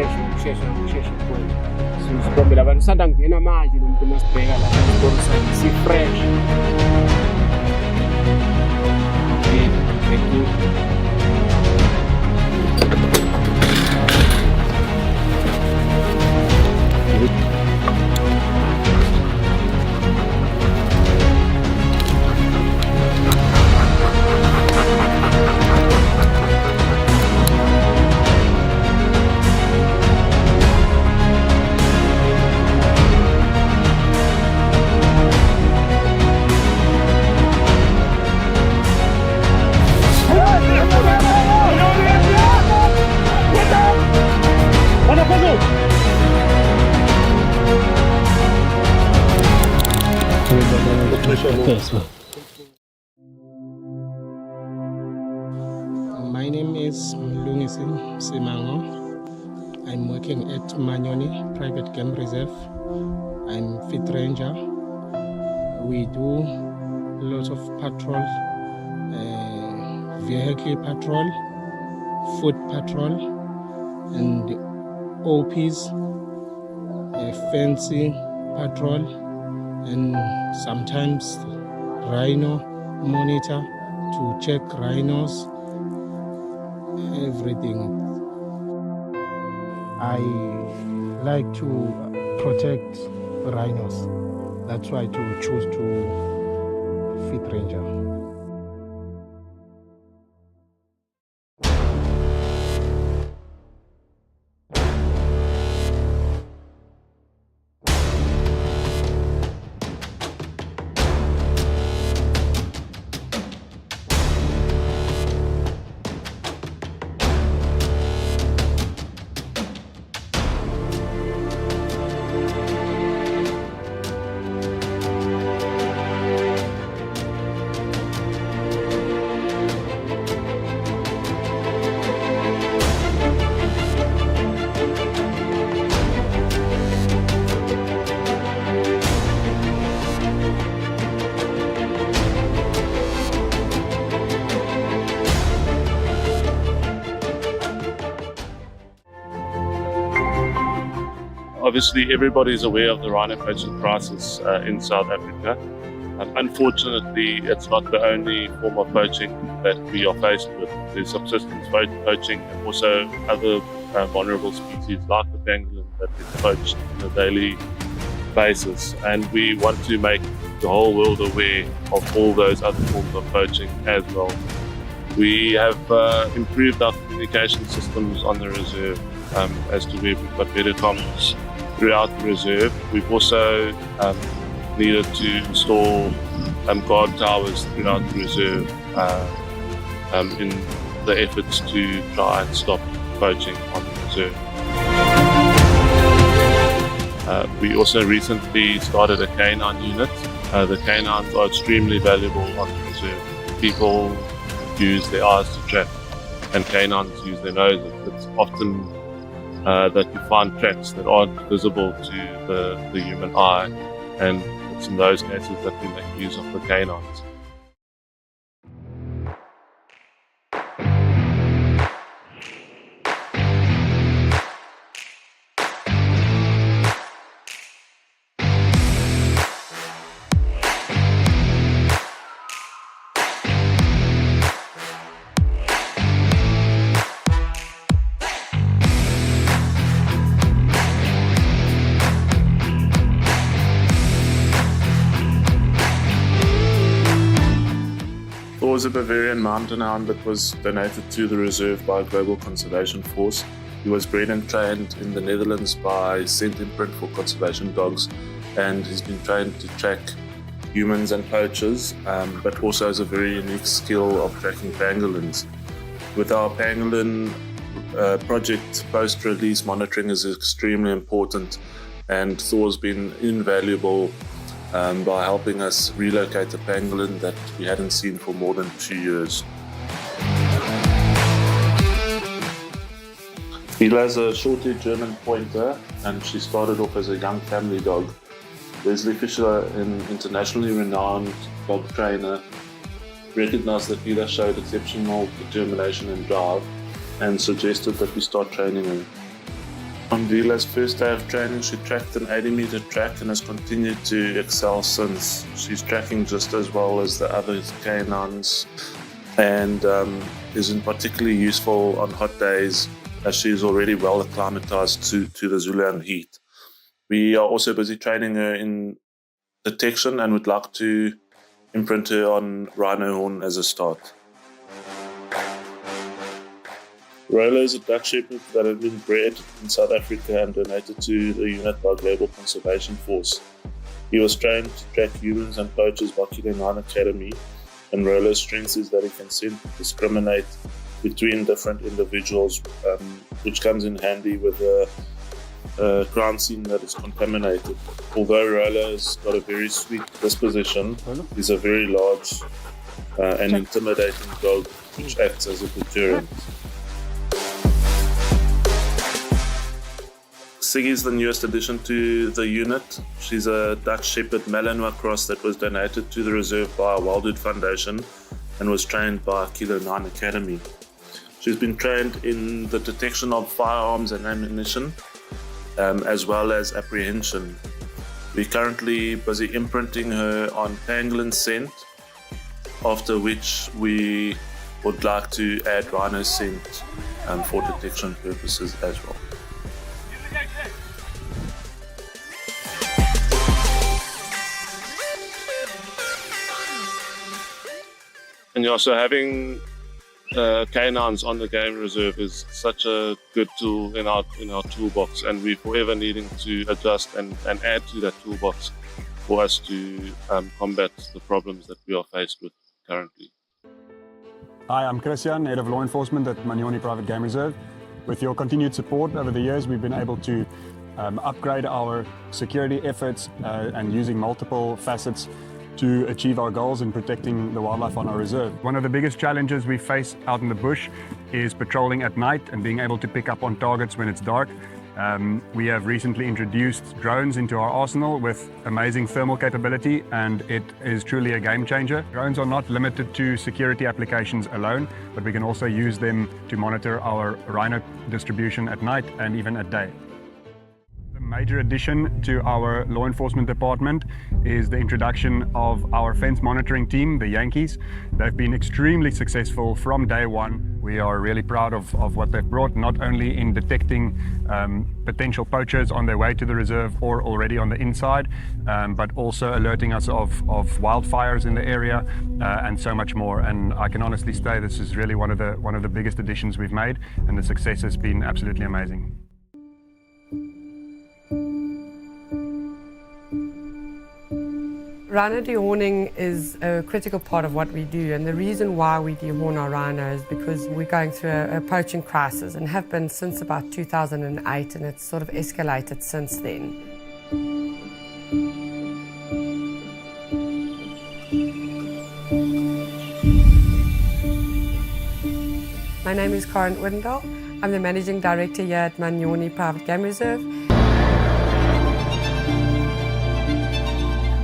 ukushesha kwenye sizibombela abantu sanda kungena manje lo muntu masibheka la sibona si fresh. Thank you. My name is Lungisin Simango. I'm working at Manyoni Private Game Reserve. I'm fit ranger. We do lots of patrol, vehicle patrol, foot patrol, and OPs, fencing patrol, and sometimes rhino monitor to check rhinos, everything. I like to protect rhinos. That's why to choose to fit ranger. Obviously, everybody is aware of the rhino poaching crisis in South Africa. Unfortunately, it's not the only form of poaching that we are faced with. There's subsistence poaching and also other vulnerable species like the pangolin that is poached on a daily basis. And we want to make the whole world aware of all those other forms of poaching as well. We have improved our communication systems on the reserve as to where we've got better comms throughout the reserve. We've also needed to install guard towers throughout the reserve in the efforts to try and stop poaching on the reserve. We also recently started a canine unit. The canines are extremely valuable on the reserve. People use their eyes to track and canines use their noses. It's often that you find tracks that aren't visible to the human eye, and it's in those cases that we make use of the canines. Was a Bavarian mountain hound that was donated to the reserve by Global Conservation Force. He was bred and trained in the Netherlands by Scent Imprint for conservation dogs, and he's been trained to track humans and poachers, but also has a very unique skill of tracking pangolins. With our pangolin project, post-release monitoring is extremely important, and Thor's been invaluable by helping us relocate a pangolin that we hadn't seen for more than 2 years. Hila's a short-haired German pointer, and she started off as a young family dog. Leslie Fisher, an internationally renowned dog trainer, recognized that Hila showed exceptional determination and drive and suggested that we start training her. On Vila's first day of training, she tracked an 80-meter track and has continued to excel since. She's tracking just as well as the other canines and isn't particularly useful on hot days as she is already well acclimatized to the Zululand heat. We are also busy training her in detection and would like to imprint her on Rhino horn as a start. Rhino is a Dutch Shepherd that had been bred in South Africa and donated to the unit by Global Conservation Force. He was trained to track humans and poachers by Canine Academy, and Rolo's strength is that he can discriminate between different individuals, which comes in handy with a crime scene that is contaminated. Although Rolo has got a very sweet disposition, he's a very large and intimidating dog, which acts as a deterrent. Siggy is the newest addition to the unit. She's a Dutch Shepherd Malinois cross that was donated to the reserve by Wildlife Foundation and was trained by Kilo 9 Academy. She's been trained in the detection of firearms and ammunition, as well as apprehension. We're currently busy imprinting her on pangolin scent, after which we would like to add rhino scent for detection purposes as well. And also having canines on the game reserve is such a good tool in our toolbox, and we're forever needing to adjust and add to that toolbox for us to combat the problems that we are faced with currently. Hi, I'm Christian, Head of Law Enforcement at Manyoni Private Game Reserve. With your continued support over the years, we've been able to upgrade our security efforts and using multiple facets to achieve our goals in protecting the wildlife on our reserve. One of the biggest challenges we face out in the bush is patrolling at night and being able to pick up on targets when it's dark. We have recently introduced drones into our arsenal with amazing thermal capability, and it is truly a game changer. Drones are not limited to security applications alone, but we can also use them to monitor our rhino distribution at night and even at day. Major addition to our law enforcement department is the introduction of our fence monitoring team, the Yankees. They've been extremely successful from day one. We are really proud of what they've brought, not only in detecting potential poachers on their way to the reserve or already on the inside, but also alerting us of wildfires in the area and so much more. And I can honestly say this is really one of the biggest additions we've made, and the success has been absolutely amazing. Rhino dehorning is a critical part of what we do, and the reason why we dehorn our rhino is because we're going through a poaching crisis and have been since about 2008, and it's sort of escalated since then. My name is Karen Odendaal. I'm the Managing Director here at Manyoni Private Game Reserve.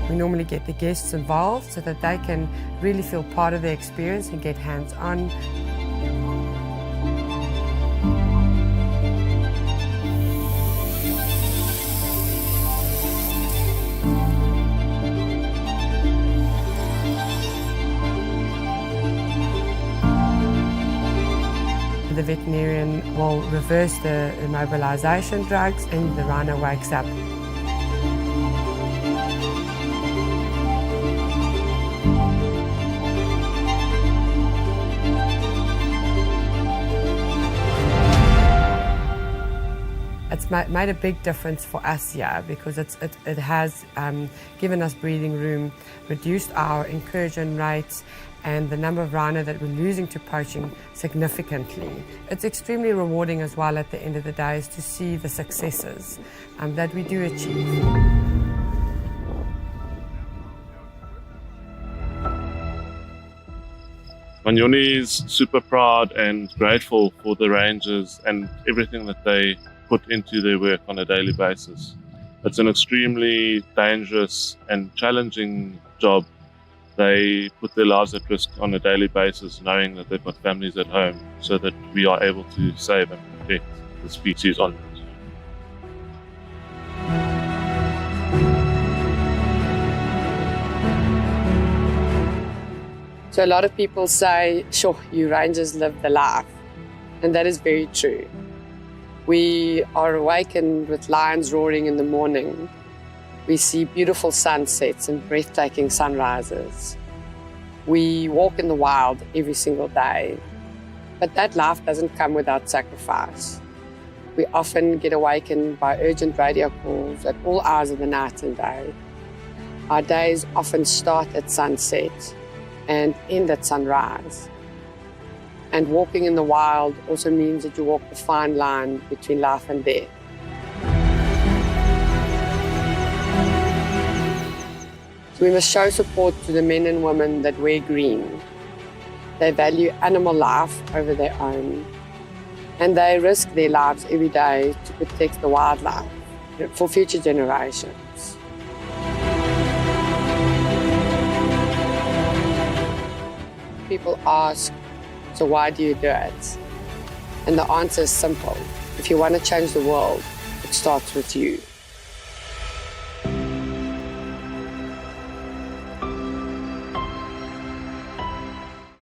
We normally get the guests involved so that they can really feel part of the experience and get hands-on. The veterinarian will reverse the immobilization drugs and the rhino wakes up. It's made a big difference for us here because it has given us breathing room, reduced our incursion rates and the number of rhino that we're losing to poaching significantly. It's extremely rewarding as well at the end of the day is to see the successes that we do achieve. Manyoni is super proud and grateful for the rangers and everything that they put into their work on a daily basis. It's an extremely dangerous and challenging job. They put their lives at risk on a daily basis, knowing that they've got families at home, so that we are able to save and protect the species on it. So a lot of people say, sure, you rangers live the life. And that is very true. We are awakened with lions roaring in the morning. We see beautiful sunsets and breathtaking sunrises. We walk in the wild every single day. But that life doesn't come without sacrifice. We often get awakened by urgent radio calls at all hours of the night and day. Our days often start at sunset and end at sunrise. And walking in the wild also means that you walk the fine line between life and death. So we must show support to the men and women that wear green. They value animal life over their own. And they risk their lives every day to protect the wildlife for future generations. People ask, so why do you do it? And the answer is simple. If you want to change the world, it starts with you.